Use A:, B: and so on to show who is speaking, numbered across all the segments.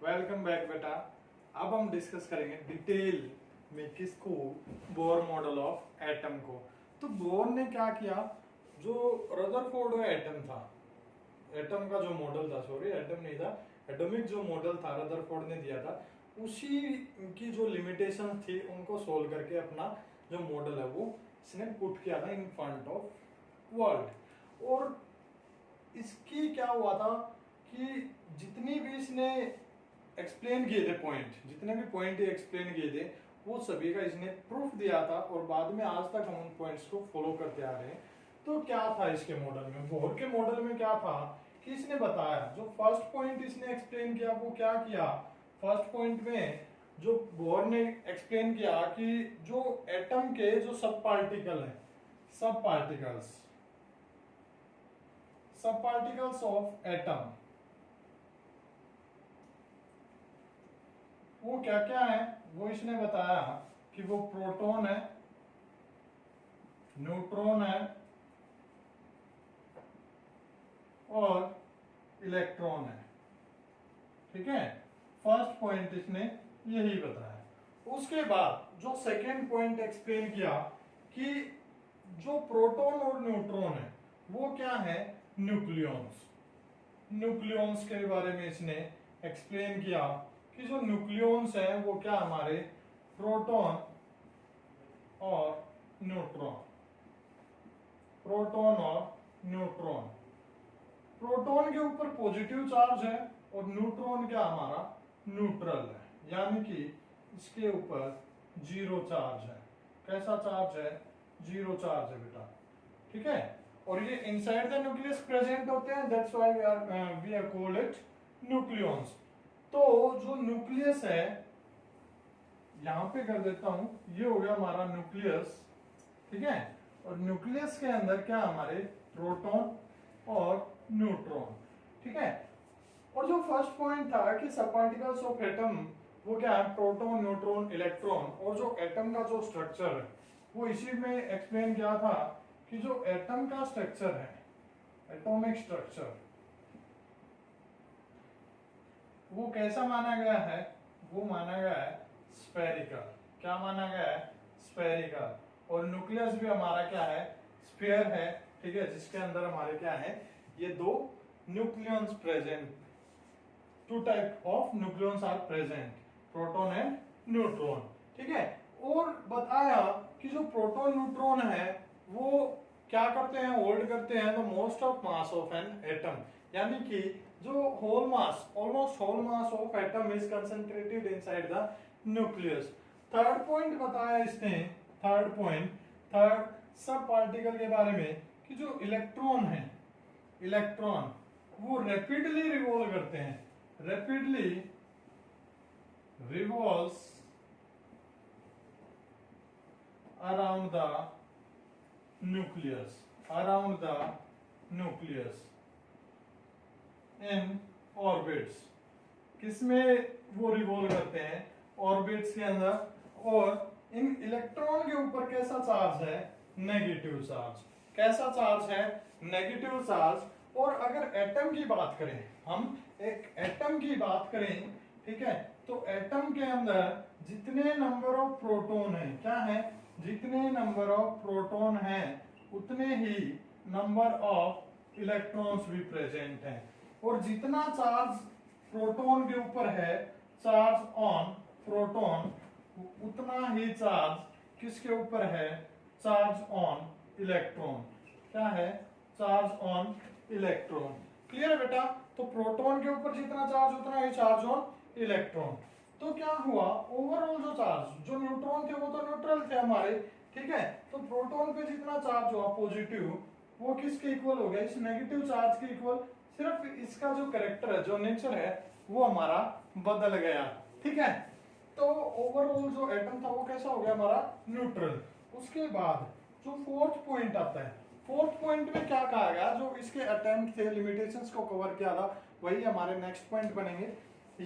A: Welcome back बेटा। अब हम डिस्कस करेंगे डिटेल में किसको, बोर मॉडल ऑफ एटम को। तो बोर ने क्या किया, जो रदरफोर्ड एटम था, एटम का जो मॉडल था, सॉरी एटम नहीं था, एटॉमिक जो मॉडल था रदरफोर्ड ने दिया था, उसी की जो लिमिटेशन थी उनको सोल्व करके अपना जो मॉडल है वो इसने पुट किया था इन फ्रंट ऑफ वर्ल्ड। और इसकी क्या हुआ था कि जितनी भी इसने एक्सप्लेन किए थे पॉइंट, जितने भी पॉइंट एक्सप्लेन किए थे वो सभी का इसने प्रूफ दिया था और बाद में आज तक हम उन पॉइंट्स को फॉलो करते आ रहे हैं। तो क्या था इसके मॉडल में, बोर के मॉडल में क्या था कि इसने बताया, जो फर्स्ट पॉइंट इसने एक्सप्लेन किया वो क्या किया, फर्स्ट पॉइंट में जो बोर ने एक्सप्लेन किया कि जो एटम के जो सब पार्टिकल है, सब पार्टिकल्स, सब पार्टिकल्स ऑफ एटम, वो क्या क्या है वो इसने बताया कि वो प्रोटॉन है, न्यूट्रॉन है और इलेक्ट्रॉन है। ठीक है, फर्स्ट पॉइंट इसने यही बताया। उसके बाद जो सेकेंड पॉइंट एक्सप्लेन किया कि जो प्रोटॉन और न्यूट्रॉन है वो क्या है, न्यूक्लियॉन्स। न्यूक्लियॉन्स के बारे में इसने एक्सप्लेन किया कि जो न्यूक्लियॉन्स है वो क्या, हमारे प्रोटॉन और न्यूट्रॉन, प्रोटॉन और न्यूट्रॉन। प्रोटॉन के ऊपर पॉजिटिव चार्ज है और न्यूट्रॉन क्या हमारा न्यूट्रल है, यानी कि इसके ऊपर जीरो चार्ज है। कैसा चार्ज है, जीरो चार्ज है बेटा। ठीक है, और ये इनसाइड द न्यूक्लियस प्रेजेंट होते हैं, that's why we are called it nucleons. तो जो न्यूक्लियस है, यहां पे कर देता हूं, ये हो गया हमारा न्यूक्लियस। ठीक है, और न्यूक्लियस के अंदर क्या हमारे प्रोटॉन और न्यूट्रॉन। ठीक है, और जो फर्स्ट पॉइंट था कि सब पार्टिकल्स ऑफ एटम वो क्या है, प्रोटॉन, न्यूट्रॉन, इलेक्ट्रॉन, और जो एटम का जो स्ट्रक्चर है वो इसी में एक्सप्लेन किया था कि जो एटम का स्ट्रक्चर है, एटॉमिक स्ट्रक्चर, वो कैसा माना गया है, वो माना गया है स्फेरिकल। क्या माना गया है, स्फेरिकल। और न्यूक्लियस भी हमारा क्या है, स्फीयर है। ठीक है, जिसके अंदर हमारे क्या है, ये दो nucleons present, two type of nucleons are present, proton and neutron. ठीक है, और बताया कि जो प्रोटॉन न्यूट्रॉन है वो क्या करते हैं, होल्ड करते हैं the most of mass of an atom, यानी कि जो whole mass, almost whole mass of atom is concentrated inside the nucleus. Third point बताया इसने, third point, third sub particle के बारे में कि जो इलेक्ट्रॉन है, इलेक्ट्रॉन वो रैपिडली रिवॉल्व करते हैं, rapidly revolves around the nucleus, around the nucleus in orbits. किसमें वो रिवॉल्व करते हैं, ऑर्बिट्स के अंदर। और इन इलेक्ट्रॉन के ऊपर कैसा चार्ज है, नेगेटिव चार्ज। कैसा चार्ज है, नेगेटिव चार्ज। और अगर एटम की बात करें, हम एक एटम की बात करें, ठीक है, तो एटम के अंदर जितने नंबर ऑफ प्रोटॉन है, क्या है, जितने नंबर ऑफ प्रोटॉन है उतने ही नंबर ऑफ इलेक्ट्रॉन्स भी प्रेजेंट हैं। और जितना चार्ज प्रोटॉन के ऊपर है, चार्ज ऑन प्रोटॉन, उतना ही चार्ज किसके ऊपर है, चार्ज ऑन इलेक्ट्रॉन। क्या है, चार्ज ऑन इलेक्ट्रॉन। क्लियर है बेटा। तो प्रोटॉन के ऊपर जितना चार्ज उतना ही चार्ज ऑन इलेक्ट्रॉन। तो क्या हुआ, ओवरऑल जो चार्ज, जो न्यूट्रॉन थे वो तो न्यूट्रल थे हमारे, ठीक है, तो प्रोटॉन पे जितना चार्ज हुआ पॉजिटिव, वो किसके इक्वल हो गया, इस नेगेटिव चार्ज के इक्वल। सिर्फ इसका जो कैरेक्टर है, जो नेचर है, वो हमारा बदल गया। ठीक है, तो ओवरऑल जो एटम था वो कैसा हो गया, हमारा न्यूट्रल। उसके बाद जो फोर्थ पॉइंट आता है, फोर्थ पॉइंट में क्या कहा गया, जो इसके अटेम्प्ट थे, लिमिटेशंस को कवर किया था, वही हमारे नेक्स्ट पॉइंट बनेंगे।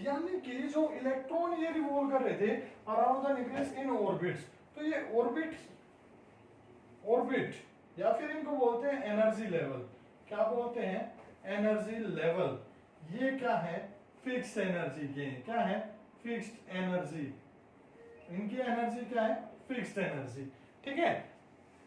A: यानी कि जो इलेक्ट्रॉन ये रिवॉल्व कर रहे थे around the nucleus in orbits, तो ये ऑर्बिट, ऑर्बिट या फिर इनको बोलते हैं एनर्जी लेवल। क्या बोलते हैं, एनर्जी लेवल। ये क्या है, फिक्स एनर्जी के हैं। क्या है? Fixed energy. इनकी एनर्जी क्या है? Fixed energy. ठीक है,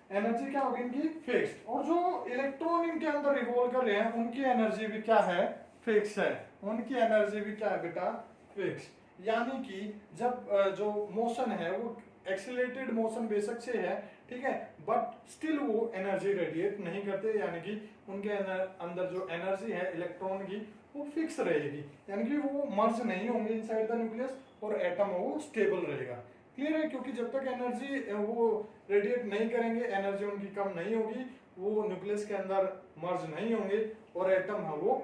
A: एनर्जी क्या होगी इनकी? फिक्स्ड। और जो इलेक्ट्रॉन इनके अंदर रिवॉल्व कर रहे हैं उनकी एनर्जी भी क्या है? फिक्स है। उनकी एनर्जी भी क्या है बेटा? फिक्स। यानी कि जब जो मोशन है वो एक्सीलरेटेड मोशन बेशक से है, ठीक है, बट स्टिल वो एनर्जी रेडिएट नहीं करते, यानी कि उनके अंदर जो एनर्जी है इलेक्ट्रॉन की वो फिक्स रहेगी, यानी कि वो मर्ज नहीं होंगे इनसाइड द न्यूक्लियस और एटम वो स्टेबल रहेगा। क्लियर है? क्योंकि जब तक एनर्जी वो रेडिएट नहीं करेंगे, एनर्जी उनकी कम नहीं होगी, वो न्यूक्लियस के अंदर मर्ज नहीं होंगे और एटम है वो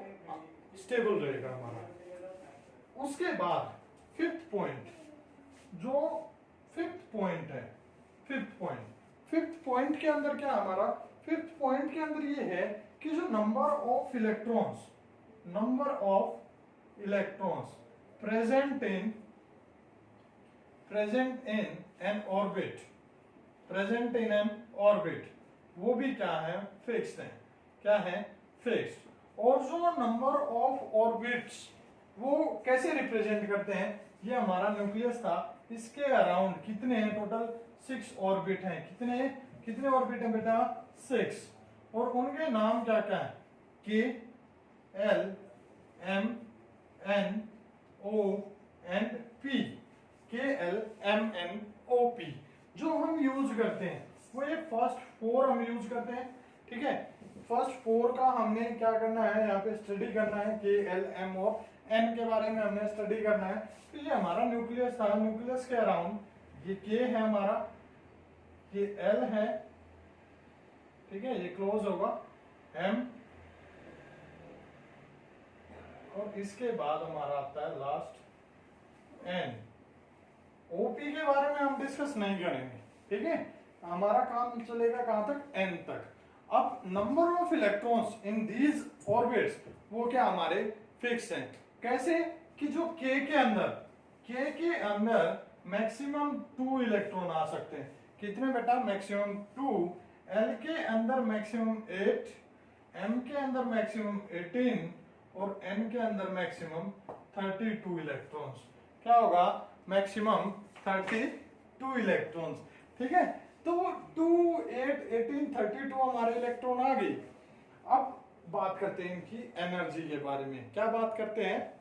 A: स्टेबल रहेगा हमारा। उसके बाद फिफ्थ पॉइंट, जो फिफ्थ पॉइंट है, फिफ्थ पॉइंट के अंदर क्या हमारा? फिफ्थ पॉइंट के अंदर ये है कि जो number of electrons present in an orbit, वो भी क्या है? फिक्स्ड है। क्या है? फिक्स्ड। और जो नंबर ऑफ ऑर्बिट्स वो कैसे रिप्रेजेंट करते हैं? ये हमारा न्यूक्लियस था, इसके अराउंड कितने हैं? टोटल 6 ऑर्बिट हैं। कितने ऑर्बिट हैं बेटा? 6। और उनके नाम क्या क्या है? K, L, M, N, O and P. K, L, M, N, O, P. जो हम यूज करते हैं वो ये फर्स्ट 4 हम यूज करते हैं। ठीक है, फर्स्ट 4 का हमने क्या करना है? यहाँ पे स्टडी करना है। के, एल, एम और एन के बारे में हमने स्टडी करना है। तो ये हमारा न्यूक्लियस था, न्यूक्लियस के अराउंड ये के है हमारा, ये एल है, ठीक है, ये क्लोज होगा, एम, और इसके बाद हमारा आता है लास्ट एन। ओपी के बारे में हम डिस्कस नहीं करेंगे, ठीक है, हमारा काम चलेगा कहां तक? एन तक। अब number of electrons in these orbits वो क्या हमारे? फिक्स हैं। कैसे? कि जो के के अंदर मैक्सिमम 2 इलेक्ट्रॉन आ सकते हैं। कितने बेटा? मैक्सिमम 2। एल के अंदर मैक्सिमम 8, एम के अंदर मैक्सिमम 18 और एन के अंदर मैक्सिमम 32 इलेक्ट्रॉन्स। क्या होगा? Maximum 32 electrons. ठीक है, तो 2, 8, 18, 32 हमारे इलेक्ट्रॉन आ गई। अब बात करते हैं इनकी एनर्जी के बारे में। क्या बात करते हैं?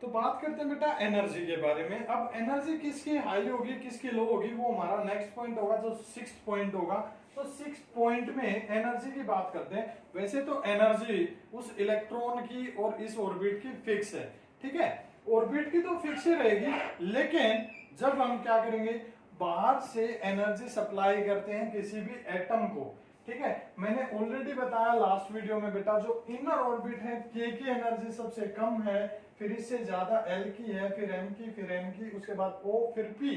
A: तो बात करते हैं बेटा एनर्जी के बारे में। अब एनर्जी किसकी हाई होगी, किसकी लो होगी, वो हमारा नेक्स्ट पॉइंट होगा, जो 6th पॉइंट होगा। तो 6th पॉइंट में एनर्जी की बात करते हैं। वैसे तो एनर्जी उस इलेक्ट्रॉन की और इस ऑर्बिट की फिक्स है, ठीक है, ऑर्बिट की तो फिक्स ही रहेगी, लेकिन जब हम क्या करेंगे, बाहर से एनर्जी सप्लाई करते हैं किसी भी एटम को, ठीक है, मैंने ऑलरेडी बताया लास्ट वीडियो में बेटा, जो इनर ऑर्बिट है के की एनर्जी सबसे कम है, फिर इससे ज्यादा एल की है, फिर एम की, फिर एन की, उसके बाद ओ, फिर पी,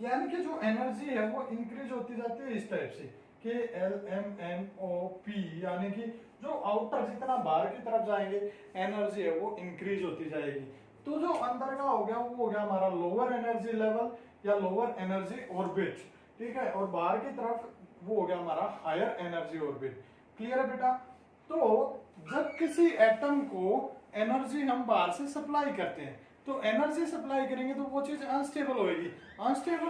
A: यानी कि जो एनर्जी है वो इंक्रीज होती जाती है इस टाइप से, के, L, M, N, O, P, यानी कि जो आउटर जितना बाहर की तरफ जाएंगे एनर्जी है वो इंक्रीज होती जाएगी। तो जो अंदर का हो गया वो हो गया हमारा लोअर एनर्जी लेवल या लोअर एनर्जी ऑर्बिट, ठीक है, और बाहर की तरफ वो हो गया हमारा हायर एनर्जी ऑर्बिट। क्लियर है बेटा? तो जब किसी एटम को एनर्जी हम बाहर से सप्लाई करते हैं, तो एनर्जी सप्लाई करेंगे तो वो चीज अनस्टेबल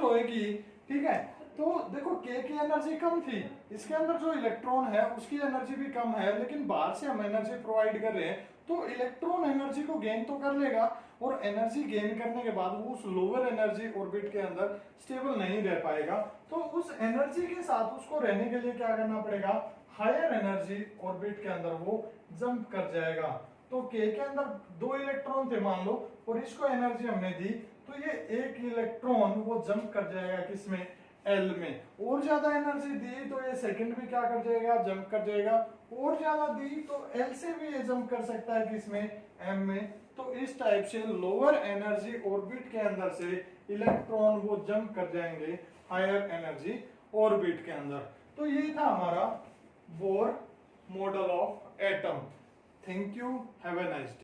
A: होएगी, ठीक है। तो देखो के की एनर्जी कम थी, इसके अंदर जो इलेक्ट्रॉन है उसकी एनर्जी भी कम है, लेकिन बाहर से हम एनर्जी प्रोवाइड कर रहे हैं, तो इलेक्ट्रॉन एनर्जी को गेन तो कर लेगा, और एनर्जी गेन करने के बाद वो उस लोअर एनर्जी ऑर्बिट के अंदर स्टेबल नहीं रह पाएगा। तो उस एनर्जी के साथ उसको रहने के लिए क्या करना पड़ेगा, हायर एनर्जी ऑर्बिट के अंदर वो जंप कर जाएगा। तो के अंदर 2 इलेक्ट्रॉन थे मान लो, और इसको एनर्जी हमने दी, तो ये 1 इलेक्ट्रॉन वो जंप कर जाएगा किसमें, एल में। और ज्यादा एनर्जी दी तो ये सेकंड भी क्या कर जाएगा, जंप कर जाएगा। और ज्यादा दी तो एल से भी ये जंप कर सकता है किसमें, एम में। तो इस टाइप से लोअर एनर्जी ऑर्बिट के अंदर से इलेक्ट्रॉन वो जंप कर जाएंगे हायर एनर्जी ऑर्बिट के अंदर। तो ये था हमारा Bohr model of atom. Thank you, have a nice day.